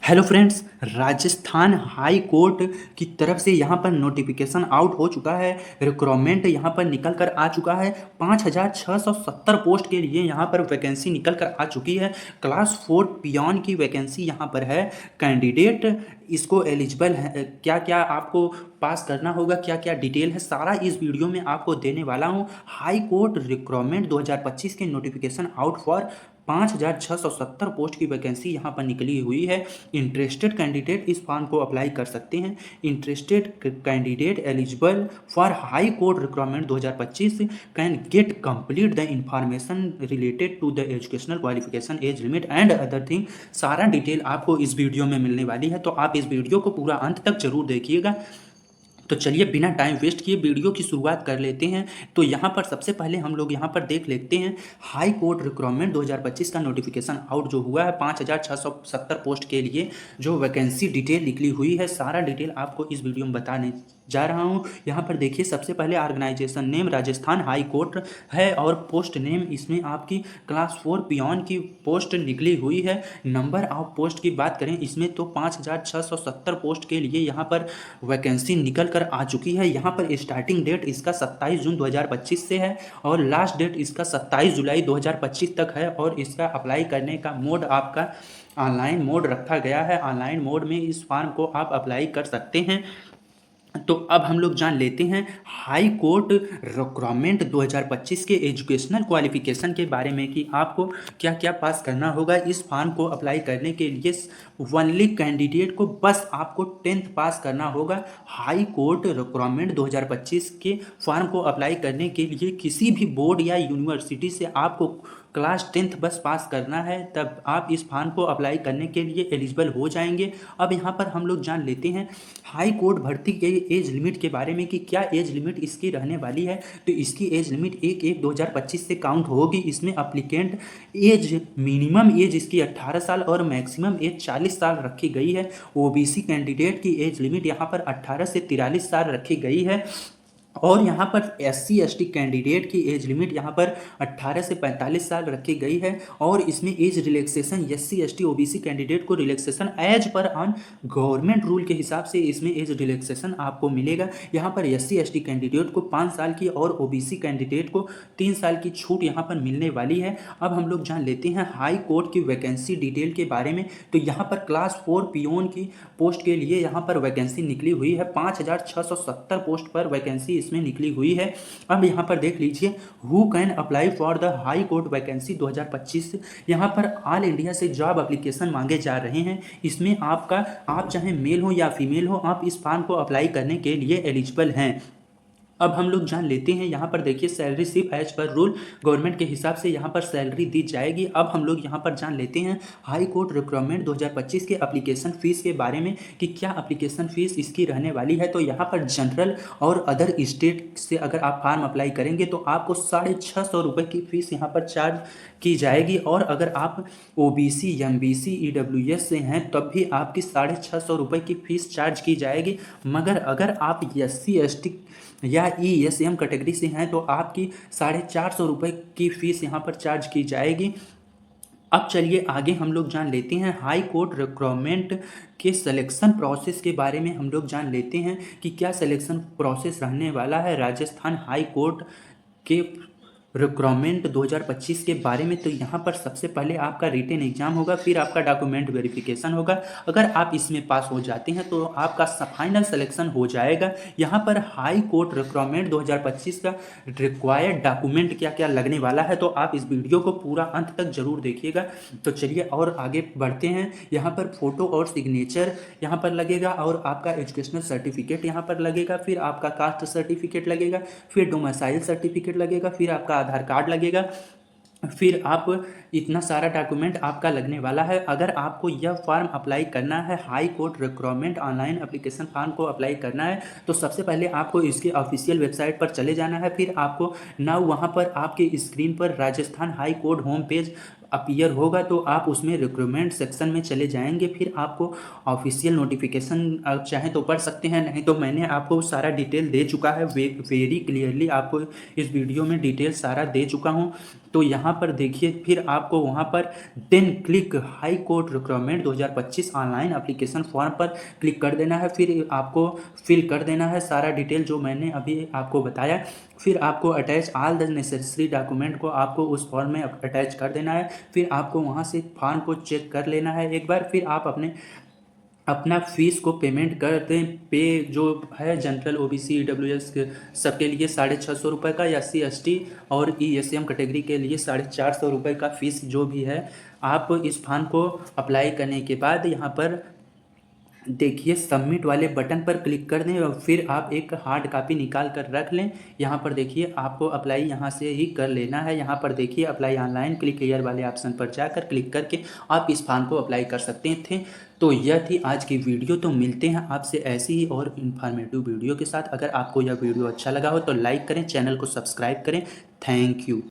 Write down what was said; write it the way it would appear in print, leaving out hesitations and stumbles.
Hello friends, Rajasthan high court की तरफ से यहाँ पर नोटिफिकेशन आउट हो चुका है। रिक्रूटमेंट यहाँ पर निकल कर आ चुका है। 5,670 पोस्ट के लिए यहाँ पर वैकेंसी निकल कर आ चुकी है। क्लास 4 पियोन की वैकेंसी यहाँ पर है। कैंडिडेट इसको एलिजिबल है, क्या क्या आपको पास करना होगा, क्या क्या डिटेल है, सारा इस वीडियो में आपको देने वाला हूँ। हाई कोर्ट रिक्रूटमेंट 2025 के नोटिफिकेशन आउट फॉर 5,670 पोस्ट की वैकेंसी यहाँ पर निकली हुई है। इंटरेस्टेड कैंडिडेट इस फॉर्म को अप्लाई कर सकते हैं। Interested candidate eligible for high court recruitment 2025 can get complete the information related to the educational qualification, age limit and other thing. सारा डिटेल आपको इस वीडियो में मिलने वाली है, तो आप इस वीडियो को पूरा अंत तक जरूर देखिएगा। तो चलिए बिना टाइम वेस्ट किए वीडियो की शुरुआत कर लेते हैं। तो यहाँ पर सबसे पहले हम लोग यहाँ पर देख लेते हैं हाई कोर्ट रिक्रूटमेंट 2025 का नोटिफिकेशन आउट जो हुआ है 5,670 पोस्ट के लिए, जो वैकेंसी डिटेल निकली हुई है, सारा डिटेल आपको इस वीडियो में बताने जा रहा हूँ। यहाँ पर देखिए, सबसे पहले organisation name Rajasthan high court है और पोस्ट नेम इसमें आपकी क्लास 4 पियोन की पोस्ट निकली हुई है। नंबर ऑफ पोस्ट की बात करें इसमें तो 5,670 पोस्ट के लिए यहाँ पर वैकेंसी निकल कर आ चुकी है। यहाँ पर स्टार्टिंग डेट इसका 27 जून 2025 से है और लास्ट डेट इसका 27 जुलाई 2025 तक है। और इसका अप्लाई करने का मोड आपका ऑनलाइन मोड रखा गया है। ऑनलाइन मोड में इस फॉर्म को आप अप्लाई कर सकते हैं। तो अब हम लोग जान लेते हैं हाई कोर्ट रिक्रूटमेंट 2025 के एजुकेशनल क्वालिफिकेशन के बारे में कि आपको क्या क्या पास करना होगा। इस फॉर्म को अप्लाई करने के लिए ओनली कैंडिडेट को बस आपको 10th पास करना होगा। हाई कोर्ट रिक्रूटमेंट 2025 के फॉर्म को अप्लाई करने के लिए किसी भी बोर्ड या यूनिवर्सिटी से आपको क्लास 10th बस पास करना है, तब आप इस फॉर्म को अप्लाई करने के लिए एलिजिबल हो जाएंगे। अब यहाँ पर हम लोग जान लेते हैं हाई कोर्ट भर्ती के एज लिमिट के बारे में कि क्या एज लिमिट इसकी रहने वाली है। तो इसकी एज लिमिट 1/1/2025 से काउंट होगी। इसमें अप्लीकेंट एज मिनिमम एज इसकी 18 साल और मैक्सिमम एज 40 साल रखी गई है। ओबीसी कैंडिडेट की एज लिमिट यहाँ पर 18 से 43 साल रखी गई है। और यहाँ पर SC ST कैंडिडेट की एज लिमिट यहाँ पर 18 से 45 साल रखी गई है। और इसमें age relaxation SC ST OBC candidate को रिलैक्सेशन एज पर ऑन गवर्नमेंट रूल के हिसाब से इसमें एज रिलैक्सेशन आपको मिलेगा। यहाँ पर SC ST कैंडिडेट को 5 साल की और OBC कैंडिडेट को 3 साल की छूट यहाँ पर मिलने वाली है। अब हम लोग जान लेते हैं हाई कोर्ट की वैकेंसी डिटेल के बारे में। तो यहाँ पर क्लास 4 पियोन की पोस्ट के लिए यहाँ पर वैकेंसी निकली हुई है। 5,670 पोस्ट पर वैकेंसी इसमें निकली हुई है। अब यहाँ पर देख लीजिए, who can apply for the high court vacancy 2025। यहाँ पर ऑल इंडिया से जॉब एप्लीकेशन मांगे जा रहे हैं। इसमें आप चाहे मेल हो या फीमेल हो, आप इस फॉर्म को अप्लाई करने के लिए एलिजिबल हैं। अब हम लोग जान लेते हैं, यहाँ पर देखिए सैलरी सिर्फ एज पर रूल गवर्नमेंट के हिसाब से यहाँ पर सैलरी दी जाएगी। अब हम लोग यहाँ पर जान लेते हैं हाई कोर्ट रिक्रूटमेंट 2025 के एप्लीकेशन फ़ीस के बारे में कि क्या एप्लीकेशन फ़ीस इसकी रहने वाली है। तो यहाँ पर जनरल और अदर स्टेट से अगर आप फॉर्म अप्लाई करेंगे तो आपको 650 रुपये की फ़ीस यहाँ पर चार्ज की जाएगी। और अगर आप OBC MBC EWS से हैं तब भी आपकी 650 रुपये की फ़ीस चार्ज की जाएगी। मगर अगर आप SC ST या ESM कैटेगरी से हैं तो आपकी 450 रुपये की फ़ीस यहाँ पर चार्ज की जाएगी। अब चलिए आगे हम लोग जान लेते हैं हाई कोर्ट रिक्रूटमेंट के सिलेक्शन प्रोसेस के बारे में। हम लोग जान लेते हैं कि क्या सिलेक्शन प्रोसेस रहने वाला है राजस्थान हाई कोर्ट के रिक्रूटमेंट 2025 के बारे में। तो यहाँ पर सबसे पहले आपका रिटन एग्जाम होगा, फिर आपका डॉक्यूमेंट वेरिफिकेशन होगा। अगर आप इसमें पास हो जाते हैं तो आपका फाइनल सिलेक्शन हो जाएगा। यहाँ पर हाई कोर्ट रिक्रूटमेंट 2025 का रिक्वायर्ड डॉक्यूमेंट क्या क्या लगने वाला है, तो आप इस वीडियो को पूरा अंत तक जरूर देखिएगा। तो चलिए और आगे बढ़ते हैं। यहाँ पर फोटो और सिग्नेचर यहाँ पर लगेगा और आपका एजुकेशनल सर्टिफिकेट यहाँ पर लगेगा, फिर आपका कास्ट सर्टिफिकेट लगेगा, फिर डोमिसाइल सर्टिफिकेट लगेगा, फिर आपका आधार कार्ड लगेगा, फिर आप इतना सारा डॉक्यूमेंट आपका लगने वाला है। अगर आपको यह फॉर्म अप्लाई करना है, high court recruitment online application form को अप्लाई करना है, तो सबसे पहले आपको इसके ऑफिशियल वेबसाइट पर चले जाना है। फिर आपको नाउ वहां पर आपके स्क्रीन पर Rajasthan high court home page appear होगा तो आप उसमें रिक्रूटमेंट सेक्शन में चले जाएंगे, फिर आपको ऑफिशियल नोटिफिकेशन आप चाहें तो पढ़ सकते हैं, नहीं तो मैंने आपको सारा डिटेल दे चुका है, वेरी क्लियरली आपको इस वीडियो में डिटेल सारा दे चुका हूँ। तो यहाँ पर देखिए, फिर आपको वहाँ पर then click high court recruitment 2025 online application form पर क्लिक कर देना है, फिर आपको फिल कर देना है सारा डिटेल जो मैंने अभी आपको बताया। फिर आपको attach all the necessary document को आपको उस फॉर्म में अटैच कर देना है, फिर आपको वहाँ से फॉर्म को चेक कर लेना है एक बार, फिर आप अपना फीस को पेमेंट कर दें। पे जो है जनरल ओबीसी ईडब्ल्यूएस सबके लिए 650 का, SC ST और ESM कैटेगरी के लिए 450 का फीस जो भी है। आप इस फॉर्म को अप्लाई करने के बाद यहाँ पर देखिए सबमिट वाले बटन पर क्लिक कर दें और फिर आप एक हार्ड कॉपी निकाल कर रख लें। यहाँ पर देखिए आपको अप्लाई यहाँ से ही कर लेना है। यहाँ पर देखिए अप्लाई ऑनलाइन क्लिक हियर वाले ऑप्शन पर जाकर क्लिक करके आप इस फॉर्म को अप्लाई कर सकते थे। तो यह थी आज की वीडियो। तो मिलते हैं आपसे ऐसी ही और इन्फॉर्मेटिव वीडियो के साथ। अगर आपको यह वीडियो अच्छा लगा हो तो लाइक करें, चैनल को सब्सक्राइब करें। Thank you.